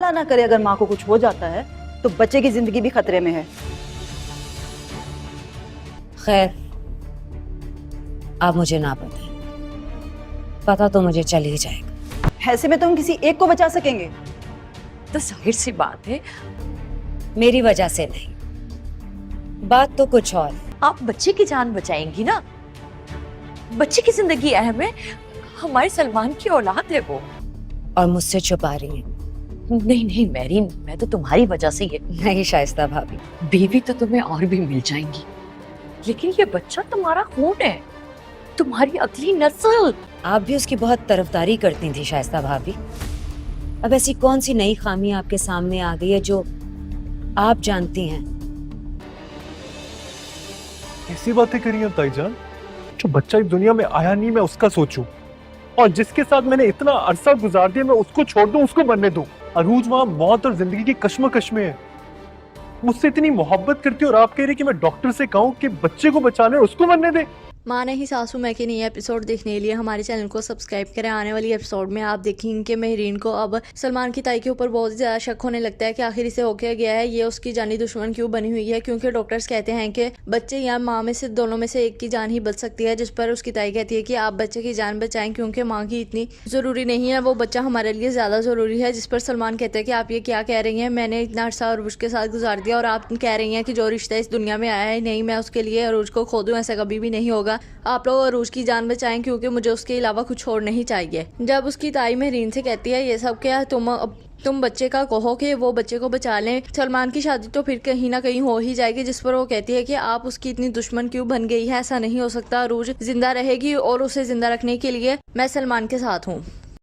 खुदा ना करे अगर माँ को कुछ हो जाता है तो बच्चे की जिंदगी भी खतरे में है। खैर, आप मुझे ना बताएं, पता तो मुझे चल ही जाएगा। ऐसे में तुम किसी एक को बचा सकेंगे? तो जाहिर सी बात है, मेरी वजह से नहीं, बात तो कुछ और। आप बच्चे की जान बचाएंगी ना। बच्चे की जिंदगी अहम है, हमारे सलमान की औलाद है वो। और मुझसे छुपा रही हैं। नहीं नहीं मैरीन, मैं तो तुम्हारी वजह से ये नहीं शाइस्ता भाभी, बीवी तो तुम्हें और भी मिल जाएंगी, लेकिन ये बच्चा तुम्हारा खून है, तुम्हारी अगली नस्ल। आप भी उसकी बहुत तरफदारी करती थी शाइस्ता भाभी। अब ऐसी कौन सी नई खामी आपके सामने आ गई है जो आप जानती हैं? ऐसी बातें करी हैं ताईजान? जो बच्चा इस दुनिया में आया नहीं मैं उसका सोचूं, और जिसके साथ मैंने इतना अरसा गुजार दिया मैं उसको छोड़ दूं, उसको मरने दूं। अरूज वहां मौत और जिंदगी की कश्मकश में है, मुझसे इतनी मोहब्बत करती है और आप कह रहे कि मैं डॉक्टर से कहूं कि बच्चे को बचाने और उसको मरने दे। माँ नहीं सासू मैं के नए एपिसोड देखने के लिए हमारे चैनल को सब्सक्राइब करें। आने वाली एपिसोड में आप देखेंगे कि महरीन को अब सलमान की ताई के ऊपर बहुत ज़्यादा शक होने लगता है कि आखिर इसे हो क्या गया है, ये उसकी जानी दुश्मन क्यों बनी हुई है, क्योंकि डॉक्टर्स कहते हैं कि बच्चे या माँ में से दोनों में से एक की जान ही बच सकती है। जिस पर उसकी ताई कहती है कि आप बच्चे की जान बचाएं क्योंकि माँ की इतनी ज़रूरी नहीं है, वो बच्चा हमारे लिए ज़्यादा ज़रूरी है। जिस पर सलमान कहते हैं कि आप ये क्या कह रही हैं, मैंने इतना अरसा अरूज के साथ गुजार दिया और आप कह रही हैं कि जो रिश्ता इस दुनिया में आया है नहीं मैं उसके लिए अरूज को खो दूँ, ऐसा कभी भी नहीं होगा। आप लोग अरूज की जान बचाएं क्योंकि मुझे उसके अलावा कुछ और नहीं चाहिए। जब उसकी ताई महरीन से कहती है ये सब क्या तुम बच्चे का कहो कि वो बच्चे को बचा लें, सलमान की शादी तो फिर कहीं ना कहीं हो ही जाएगी। जिस पर वो कहती है कि आप उसकी इतनी दुश्मन क्यों बन गई है, ऐसा नहीं हो सकता, अरूज जिंदा रहेगी और उसे जिंदा रखने के लिए मैं सलमान के साथ हूँ।